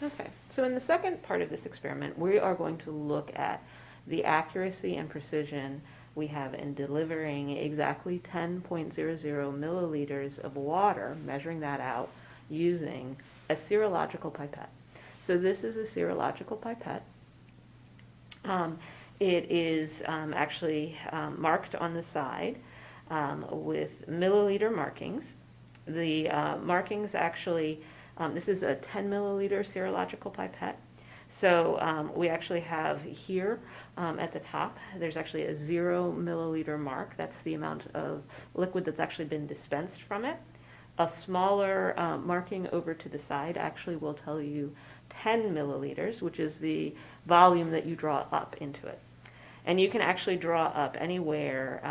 Okay, so in the second part of this experiment, we are going to look at the accuracy and precision we have in delivering exactly 10.00 milliliters of water, measuring that out using a serological pipette. So this is a serological pipette. It is actually marked on the side with milliliter markings. The markings actually, this is a 10 milliliter serological pipette. So we actually have here at the top, there's actually a 0 milliliter mark. That's the amount of liquid that's actually been dispensed from it. A smaller marking over to the side actually will tell you 10 milliliters, which is the volume that you draw up into it. And you can actually draw up anywhere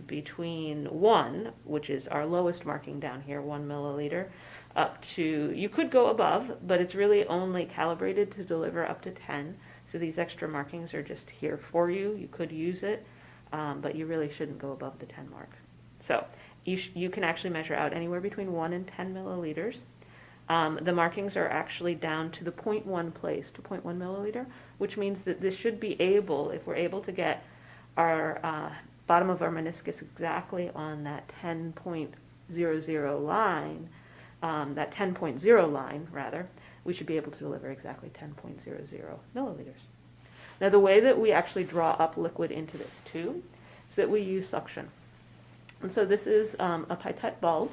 between 1, which is our lowest marking down here, 1 milliliter, up to, you could go above, but it's really only calibrated to deliver up to 10. So these extra markings are just here for you. You could use it, but you really shouldn't go above the 10 mark. So you can actually measure out anywhere between 1 and 10 milliliters. The markings are actually down to the 0.1 place, to 0.1 milliliter, which means that this should be able, if we're able to get our bottom of our meniscus exactly on that 10.00 line, that 10.0 line rather, we should be able to deliver exactly 10.00 milliliters. Now the way that we actually draw up liquid into this tube is that we use suction. And so this is a pipette bulb.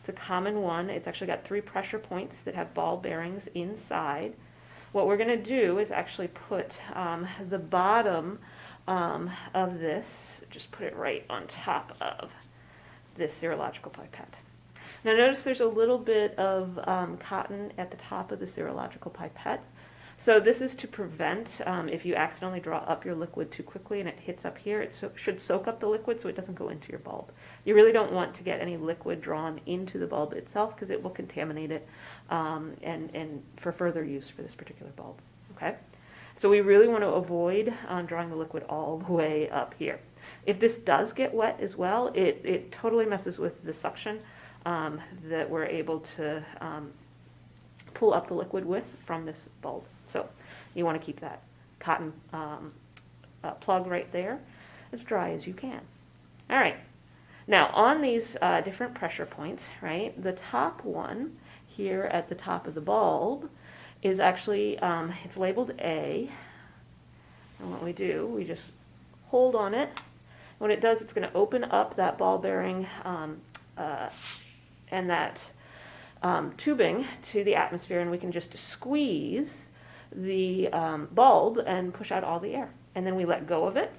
It's a common one. It's actually got 3 pressure points that have ball bearings inside. What we're going to do is actually put the bottom of this, just put it right on top of this serological pipette. Now notice there's a little bit of cotton at the top of the serological pipette. So this is to prevent if you accidentally draw up your liquid too quickly and it hits up here, it should soak up the liquid so it doesn't go into your bulb. You really don't want to get any liquid drawn into the bulb itself because it will contaminate it and for further use for this particular bulb. Okay, so we really want to avoid drawing the liquid all the way up here. If this does get wet as well, it totally messes with the suction that we're able to pull up the liquid with from this bulb. So you want to keep that cotton plug right there as dry as you can. All right. Now on these different pressure points, right, the top one here at the top of the bulb is actually, it's labeled A. And what we do, we just hold on it. When it does, it's going to open up that ball bearing and that tubing to the atmosphere, and we can just squeeze the bulb and push out all the air. And then we let go of it,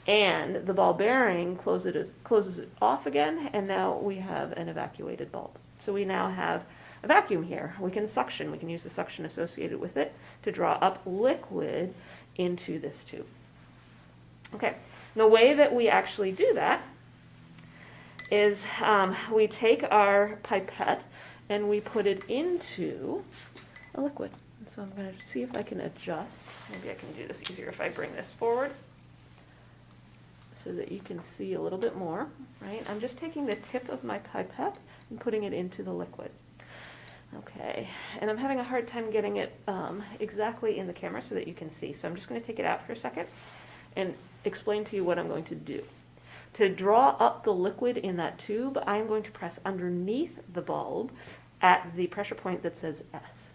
and the ball bearing closes it off again, and now we have an evacuated bulb. So we now have a vacuum here. We can suction. We can use the suction associated with it to draw up liquid into this tube. Okay, the way that we actually do that is we take our pipette and we put it into a liquid. And so I'm going to see if I can adjust. Maybe I can do this easier if I bring this forward so that you can see a little bit more, right? I'm just taking the tip of my pipette and putting it into the liquid. Okay, and I'm having a hard time getting it exactly in the camera so that you can see. So I'm just going to take it out for a second and explain to you what I'm going to do. To draw up the liquid in that tube, I'm going to press underneath the bulb at the pressure point that says S.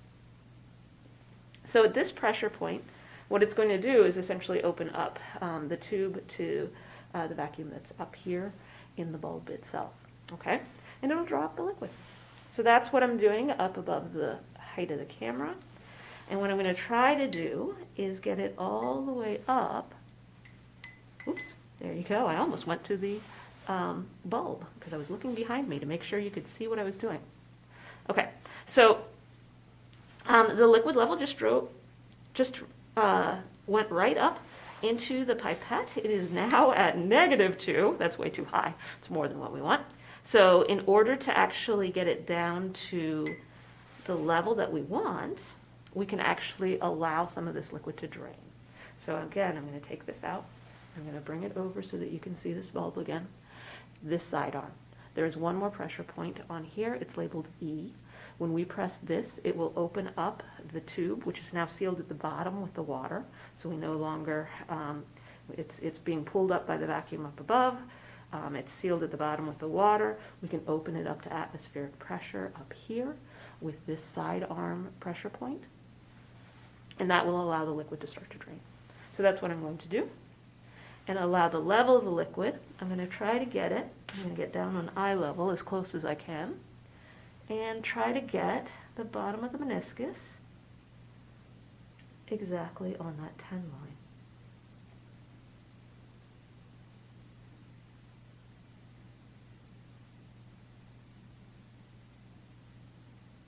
So at this pressure point, what it's going to do is essentially open up the tube to the vacuum that's up here in the bulb itself, okay? And it'll draw up the liquid. So that's what I'm doing up above the height of the camera. And what I'm going to try to do is get it all the way up. Oops, there you go. I almost went to the bulb because I was looking behind me to make sure you could see what I was doing. Okay, so the liquid level just went right up into the pipette. It is now at -2. That's way too high. It's more than what we want. So in order to actually get it down to the level that we want, we can actually allow some of this liquid to drain. So again, I'm going to take this out. I'm going to bring it over so that you can see this bulb again. This sidearm. There's one more pressure point on here. It's labeled E. When we press this, it will open up the tube, which is now sealed at the bottom with the water. So we no longer, it's being pulled up by the vacuum up above. It's sealed at the bottom with the water. We can open it up to atmospheric pressure up here with this side arm pressure point. And that will allow the liquid to start to drain. So that's what I'm going to do. And allow the level of the liquid. I'm going to try to get it. I'm going to get down on eye level as close as I can. And try to get the bottom of the meniscus exactly on that 10 line.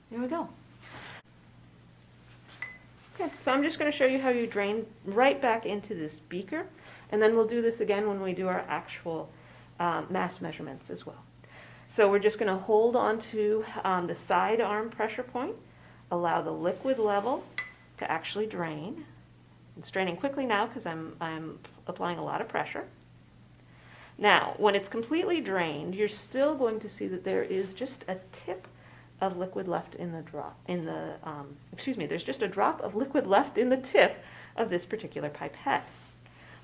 There we go. Okay, so I'm just going to show you how you drain right back into this beaker, and then we'll do this again when we do our actual mass measurements as well. So we're just going to hold on to the side arm pressure point, allow the liquid level to actually drain. It's draining quickly now because I'm applying a lot of pressure. Now, when it's completely drained, you're still going to see that there is just a tip of liquid left in the drop, there's just a drop of liquid left in the tip of this particular pipette.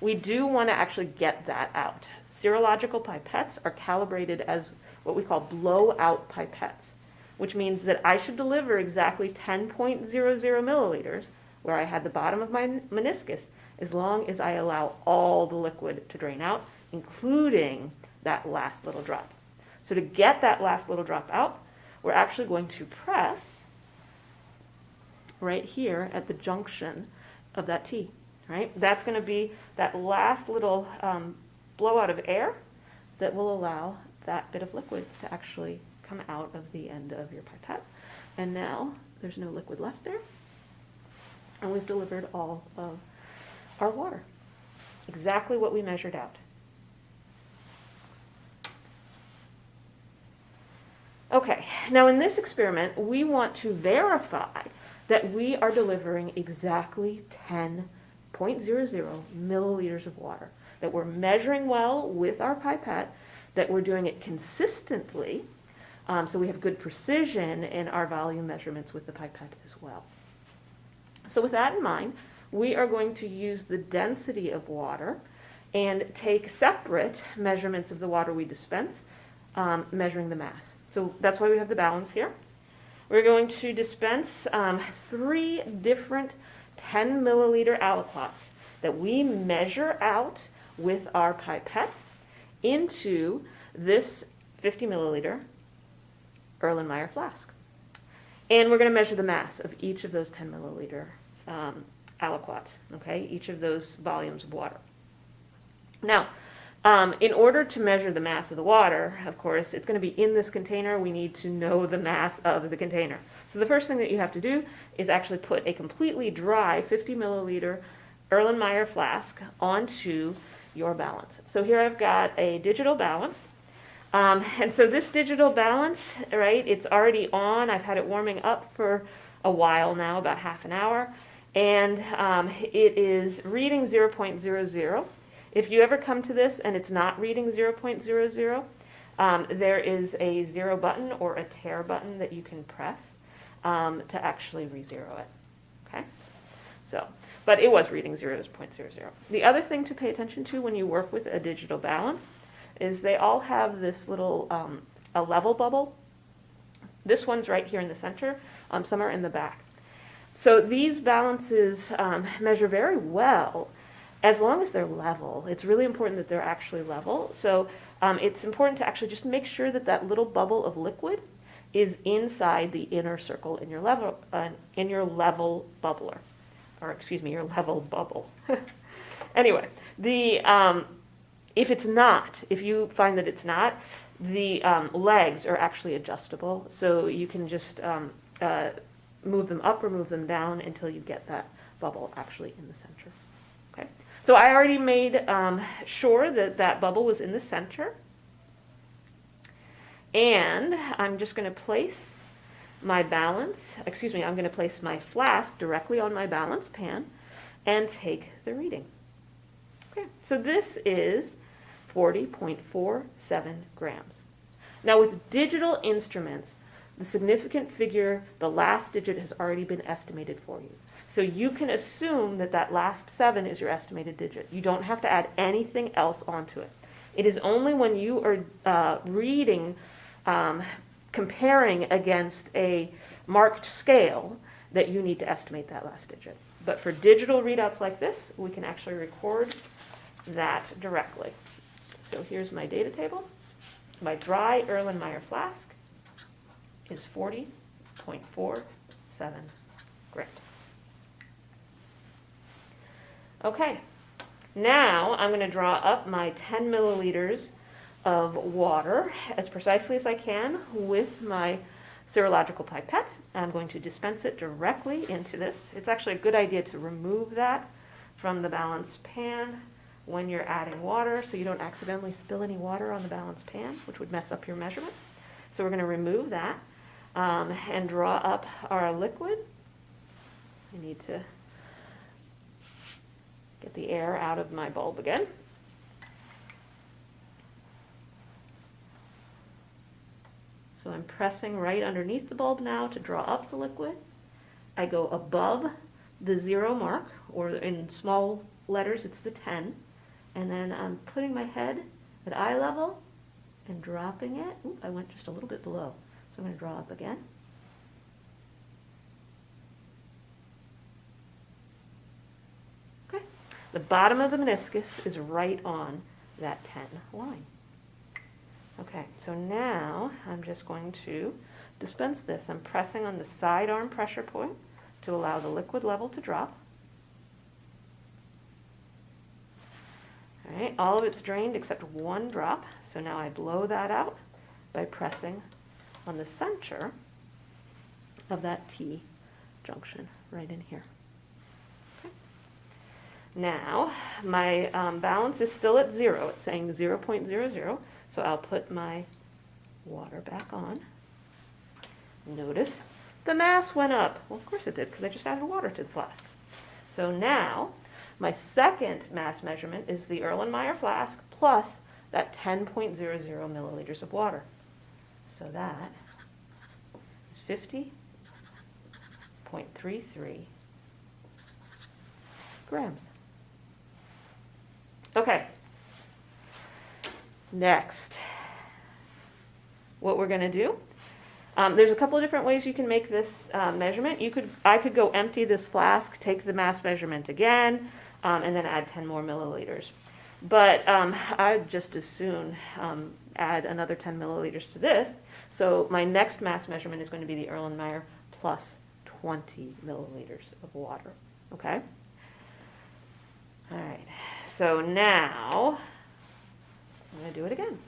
We do want to actually get that out. Serological pipettes are calibrated as what we call blowout pipettes, which means that I should deliver exactly 10.00 milliliters where I had the bottom of my meniscus, as long as I allow all the liquid to drain out, including that last little drop. So to get that last little drop out, we're actually going to press right here at the junction of that T, right? That's going to be that last little blowout of air that will allow that bit of liquid to actually come out of the end of your pipette. And now there's no liquid left there, and we've delivered all of our water, exactly what we measured out. Okay, now in this experiment, we want to verify that we are delivering exactly 10.00 milliliters of water, that we're measuring well with our pipette, that we're doing it consistently, so we have good precision in our volume measurements with the pipette as well. So with that in mind, we are going to use the density of water and take separate measurements of the water we dispense, measuring the mass. So that's why we have the balance here. We're going to dispense 3 different 10 milliliter aliquots that we measure out with our pipette into this 50 milliliter Erlenmeyer flask. And we're going to measure the mass of each of those 10 milliliter aliquots, okay, each of those volumes of water. Now, in order to measure the mass of the water, of course, it's going to be in this container. We need to know the mass of the container. So the first thing that you have to do is actually put a completely dry 50 milliliter Erlenmeyer flask onto your balance. So here I've got a digital balance. And so this digital balance, right, it's already on. I've had it warming up for a while now, about half an hour. And it is reading 0.00. If you ever come to this and it's not reading 0.00, there is a 0 button or a tare button that you can press to actually re-zero it, okay? So, but it was reading 0.00. The other thing to pay attention to when you work with a digital balance is they all have this little, a level bubble. This one's right here in the center, some are in the back. So these balances measure very well as long as they're level. It's really important that they're actually level. So it's important to actually just make sure that that little bubble of liquid is inside the inner circle in your level bubbler, or excuse me, your level bubble. Anyway, if it's not, if you find that it's not, the legs are actually adjustable, so you can just move them up or move them down until you get that bubble actually in the center. Okay. So I already made sure that that bubble was in the center. And I'm just going to place my balance, I'm going to place my flask directly on my balance pan and take the reading. Okay, so this is 40.47 grams. Now with digital instruments, the significant figure, the last digit has already been estimated for you. So you can assume that that last 7 is your estimated digit. You don't have to add anything else onto it. It is only when you are reading, comparing against a marked scale that you need to estimate that last digit. But for digital readouts like this, we can actually record that directly. So here's my data table. My dry Erlenmeyer flask is 40.47 grams. Okay, now I'm going to draw up my 10 milliliters of water as precisely as I can with my serological pipette. I'm going to dispense it directly into this. It's actually a good idea to remove that from the balanced pan when you're adding water so you don't accidentally spill any water on the balanced pan, which would mess up your measurement. So we're going to remove that and draw up our liquid. I need to get the air out of my bulb again. So I'm pressing right underneath the bulb now to draw up the liquid. I go above the 0 mark, or in small letters it's the 10, and then I'm putting my head at eye level and dropping it. Ooh, I went just a little bit below, so I'm going to draw up again. Okay, the bottom of the meniscus is right on that 10 line. Okay, so now I'm just going to dispense this. I'm pressing on the sidearm pressure point to allow the liquid level to drop. All right, all of it's drained except 1 drop. So now I blow that out by pressing on the center of that T junction right in here. Okay. Now, my balance is still at 0. It's saying 0.00. So I'll put my water back on. Notice the mass went up. Well, of course it did, because I just added water to the flask. So now, my second mass measurement is the Erlenmeyer flask plus that 10.00 milliliters of water. So that is 50.33 grams. Okay. Next, what we're going to do, there's a couple of different ways you can make this measurement. I could go empty this flask, take the mass measurement again, and then add 10 more milliliters. But I'd just as soon add another 10 milliliters to this. So my next mass measurement is going to be the Erlenmeyer plus 20 milliliters of water. Okay? All right. So now I'm going to do it again.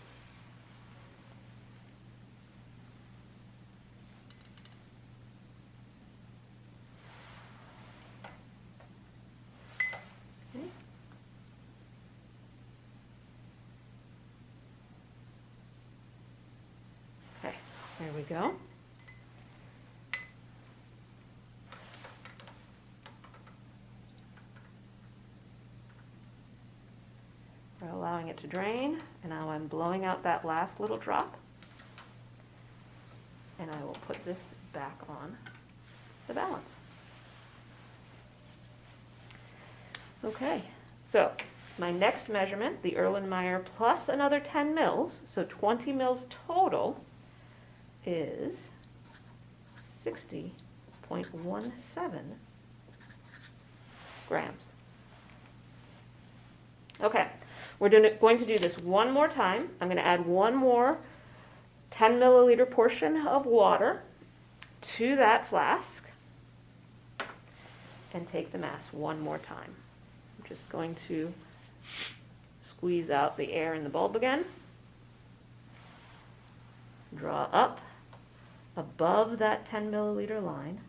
Okay, there we go. We're allowing it to drain, and now I'm blowing out that last little drop, and I will put this back on the balance. Okay, so my next measurement, the Erlenmeyer plus another 10 mils, so 20 mils total, is 60.17 grams. Okay. We're going to do this one more time. I'm going to add one more 10 milliliter portion of water to that flask and take the mass one more time. I'm just going to squeeze out the air in the bulb again. Draw up above that 10 milliliter line.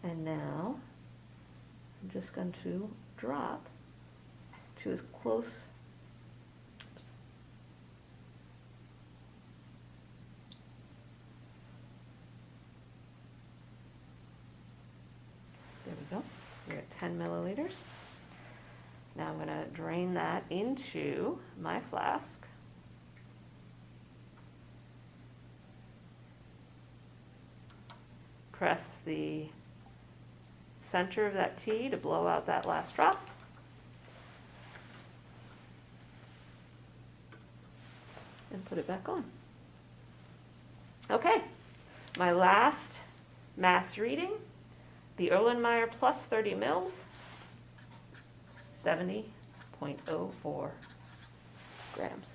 And now I'm just going to drop to as close there we go. We're at 10 milliliters. Now I'm going to drain that into my flask. press the center of that T to blow out that last drop. And put it back on. Okay, my last mass reading, the Erlenmeyer plus 30 mils, 70.04 grams.